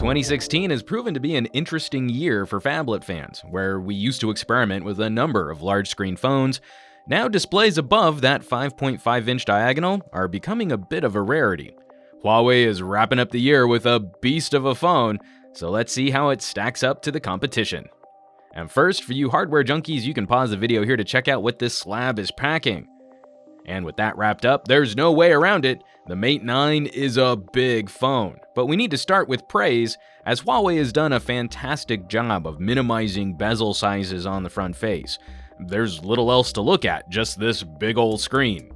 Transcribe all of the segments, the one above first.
2016 has proven to be an interesting year for phablet fans, where we used to experiment with a number of large-screen phones. Now displays above that 5.5-inch diagonal are becoming a bit of a rarity. Huawei is wrapping up the year with a beast of a phone, so let's see how it stacks up to the competition. And first, for you hardware junkies, you can pause the video here to check out what this slab is packing. And with that wrapped up, there's no way around it. The Mate 9 is a big phone, but we need to start with praise, as Huawei has done a fantastic job of minimizing bezel sizes on the front face. There's little else to look at, just this big old screen.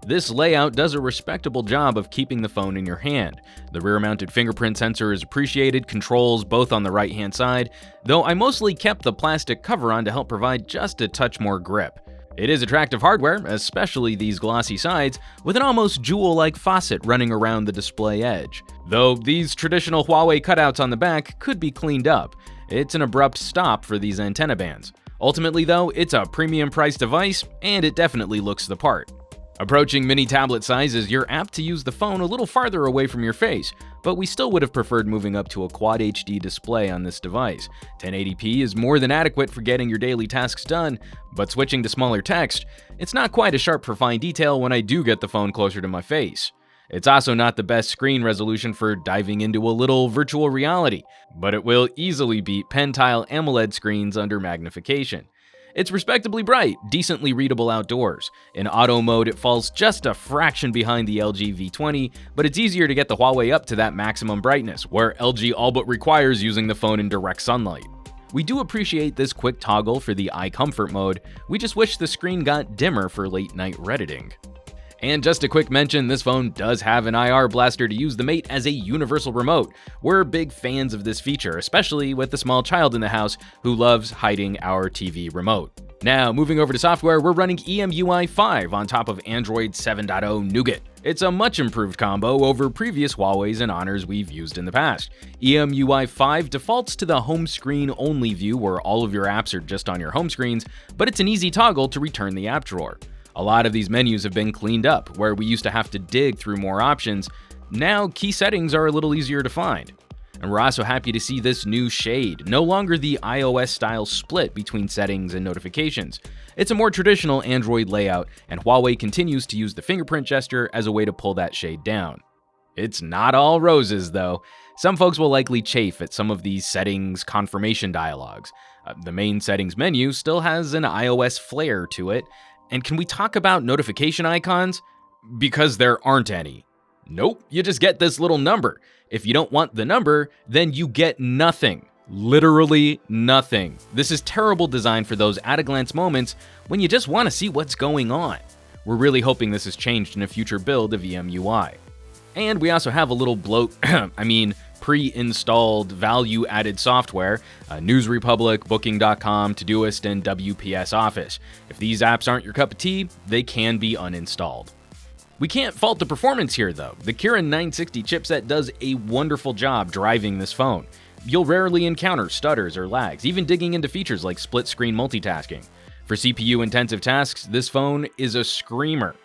This layout does a respectable job of keeping the phone in your hand. The rear-mounted fingerprint sensor is appreciated, controls both on the right-hand side, though I mostly kept the plastic cover on to help provide just a touch more grip. It is attractive hardware, especially these glossy sides, with an almost jewel-like faucet running around the display edge. Though these traditional Huawei cutouts on the back could be cleaned up, it's an abrupt stop for these antenna bands. Ultimately though, it's a premium-priced device, and it definitely looks the part. Approaching mini tablet sizes, you're apt to use the phone a little farther away from your face, but we still would have preferred moving up to a Quad HD display on this device. 1080p is more than adequate for getting your daily tasks done, but switching to smaller text, it's not quite as sharp for fine detail when I do get the phone closer to my face. It's also not the best screen resolution for diving into a little virtual reality, but it will easily beat Pentile AMOLED screens under magnification. It's respectably bright, decently readable outdoors. In auto mode, it falls just a fraction behind the LG V20, but it's easier to get the Huawei up to that maximum brightness, where LG all but requires using the phone in direct sunlight. We do appreciate this quick toggle for the eye comfort mode, we just wish the screen got dimmer for late night redditing. And just a quick mention, this phone does have an IR blaster to use the Mate as a universal remote. We're big fans of this feature, especially with the small child in the house who loves hiding our TV remote. Now, moving over to software, we're running EMUI 5 on top of Android 7.0 Nougat. It's a much improved combo over previous Huawei's and Honors we've used in the past. EMUI 5 defaults to the home screen only view where all of your apps are just on your home screens, but it's an easy toggle to return the app drawer. A lot of these menus have been cleaned up, where we used to have to dig through more options. Now, key settings are a little easier to find. And we're also happy to see this new shade, no longer the iOS-style split between settings and notifications. It's a more traditional Android layout, and Huawei continues to use the fingerprint gesture as a way to pull that shade down. It's not all roses, though. Some folks will likely chafe at some of these settings confirmation dialogues. The main settings menu still has an iOS flair to it. And can we talk about notification icons? Because there aren't any. Nope, you just get this little number. If you don't want the number, then you get nothing. Literally nothing. This is terrible design for those at-a-glance moments when you just want to see what's going on. We're really hoping this is changed in a future build of EMUI. And we also have a little pre-installed value-added software, News Republic, Booking.com, Todoist, and WPS Office. If these apps aren't your cup of tea, they can be uninstalled. We can't fault the performance here though. The Kirin 960 chipset does a wonderful job driving this phone. You'll rarely encounter stutters or lags, even digging into features like split-screen multitasking. For CPU-intensive tasks, this phone is a screamer,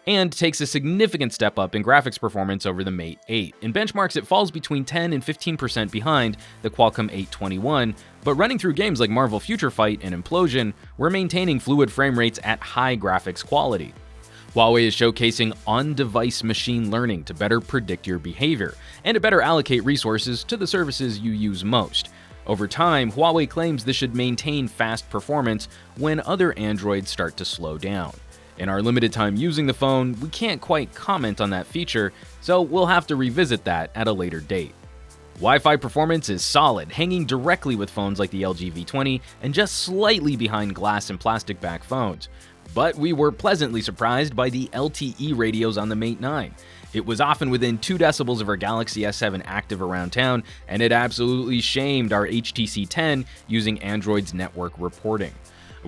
and takes a significant step up in graphics performance over the Mate 8. In benchmarks, it falls between 10 and 15% behind the Qualcomm 821, but running through games like Marvel Future Fight and Implosion, we're maintaining fluid frame rates at high graphics quality. Huawei is showcasing on-device machine learning to better predict your behavior, and to better allocate resources to the services you use most. Over time, Huawei claims this should maintain fast performance when other Androids start to slow down. In our limited time using the phone, we can't quite comment on that feature, so we'll have to revisit that at a later date. Wi-Fi performance is solid, hanging directly with phones like the LG V20 and just slightly behind glass and plastic back phones. But we were pleasantly surprised by the LTE radios on the Mate 9. It was often within 2 decibels of our Galaxy S7 active around town, and it absolutely shamed our HTC 10 using Android's network reporting.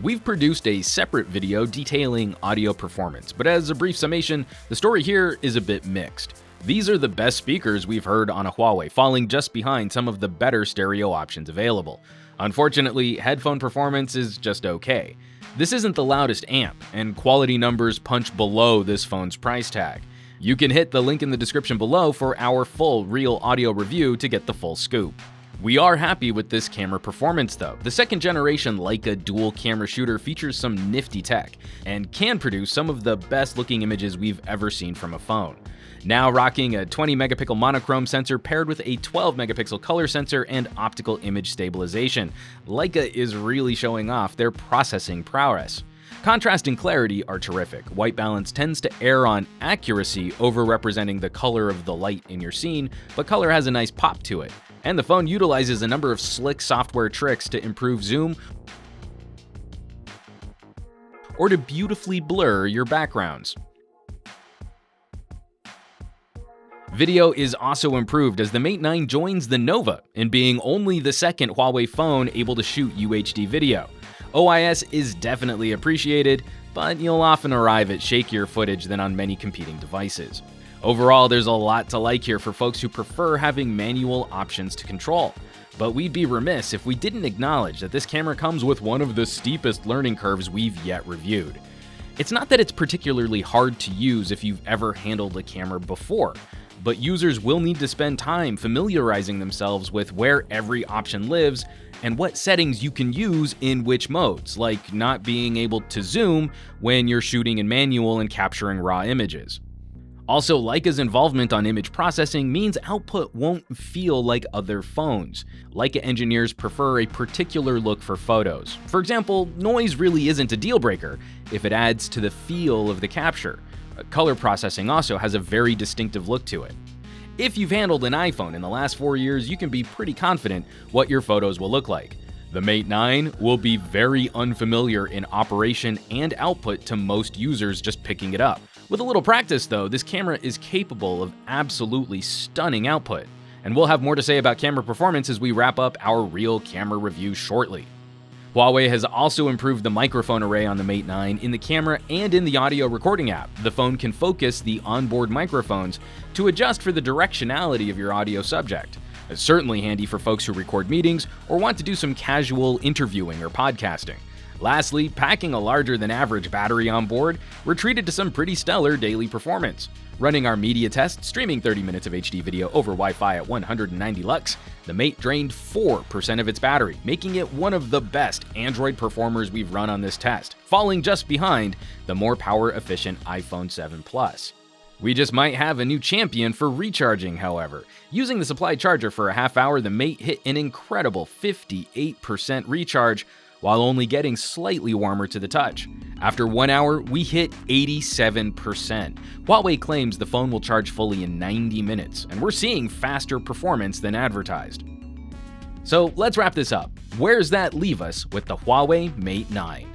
We've produced a separate video detailing audio performance, but as a brief summation, the story here is a bit mixed. These are the best speakers we've heard on a Huawei, falling just behind some of the better stereo options available. Unfortunately, headphone performance is just okay. This isn't the loudest amp, and quality numbers punch below this phone's price tag. You can hit the link in the description below for our full real audio review to get the full scoop. We are happy with this camera performance though. The second generation Leica dual camera shooter features some nifty tech and can produce some of the best looking images we've ever seen from a phone. Now rocking a 20 megapixel monochrome sensor paired with a 12 megapixel color sensor and optical image stabilization, Leica is really showing off their processing prowess. Contrast and clarity are terrific. White balance tends to err on accuracy, over-representing the color of the light in your scene, but color has a nice pop to it. And the phone utilizes a number of slick software tricks to improve zoom or to beautifully blur your backgrounds. Video is also improved as the Mate 9 joins the Nova in being only the second Huawei phone able to shoot UHD video. OIS is definitely appreciated, but you'll often arrive at shakier footage than on many competing devices. Overall, there's a lot to like here for folks who prefer having manual options to control. But we'd be remiss if we didn't acknowledge that this camera comes with one of the steepest learning curves we've yet reviewed. It's not that it's particularly hard to use if you've ever handled a camera before, but users will need to spend time familiarizing themselves with where every option lives and what settings you can use in which modes, like not being able to zoom when you're shooting in manual and capturing raw images. Also, Leica's involvement on image processing means output won't feel like other phones. Leica engineers prefer a particular look for photos. For example, noise really isn't a deal breaker if it adds to the feel of the capture. Color processing also has a very distinctive look to it. If you've handled an iPhone in the last 4 years, you can be pretty confident what your photos will look like. The Mate 9 will be very unfamiliar in operation and output to most users just picking it up. With a little practice though, this camera is capable of absolutely stunning output. And we'll have more to say about camera performance as we wrap up our real camera review shortly. Huawei has also improved the microphone array on the Mate 9 in the camera and in the audio recording app. The phone can focus the onboard microphones to adjust for the directionality of your audio subject. It's certainly handy for folks who record meetings or want to do some casual interviewing or podcasting. Lastly, packing a larger than average battery on board, we're treated to some pretty stellar daily performance. Running our media test, streaming 30 minutes of HD video over Wi-Fi at 190 lux, the Mate drained 4% of its battery, making it one of the best Android performers we've run on this test, falling just behind the more power-efficient iPhone 7 Plus. We just might have a new champion for recharging, however. Using the supply charger for a half hour, the Mate hit an incredible 58% recharge, while only getting slightly warmer to the touch. After 1 hour, we hit 87%. Huawei claims the phone will charge fully in 90 minutes, and we're seeing faster performance than advertised. So let's wrap this up. Where's that leave us with the Huawei Mate 9?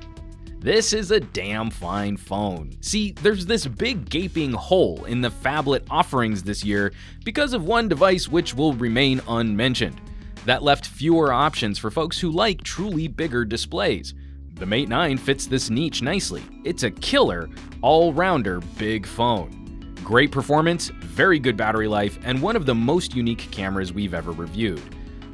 This is a damn fine phone. See, there's this big gaping hole in the phablet offerings this year because of one device which will remain unmentioned. That left fewer options for folks who like truly bigger displays. The Mate 9 fits this niche nicely. It's a killer, all-rounder big phone. Great performance, very good battery life, and one of the most unique cameras we've ever reviewed.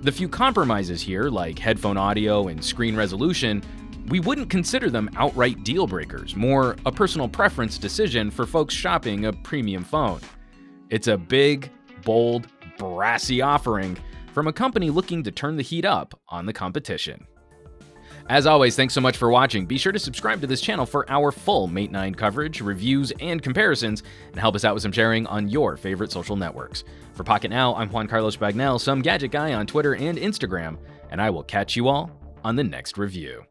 The few compromises here, like headphone audio and screen resolution, we wouldn't consider them outright deal breakers, more a personal preference decision for folks shopping a premium phone. It's a big, bold, brassy offering from a company looking to turn the heat up on the competition. As always, thanks so much for watching. Be sure to subscribe to this channel for our full Mate 9 coverage, reviews, and comparisons, and help us out with some sharing on your favorite social networks. For Pocketnow, I'm Juan Carlos Bagnell, some gadget guy on Twitter and Instagram, and I will catch you all on the next review.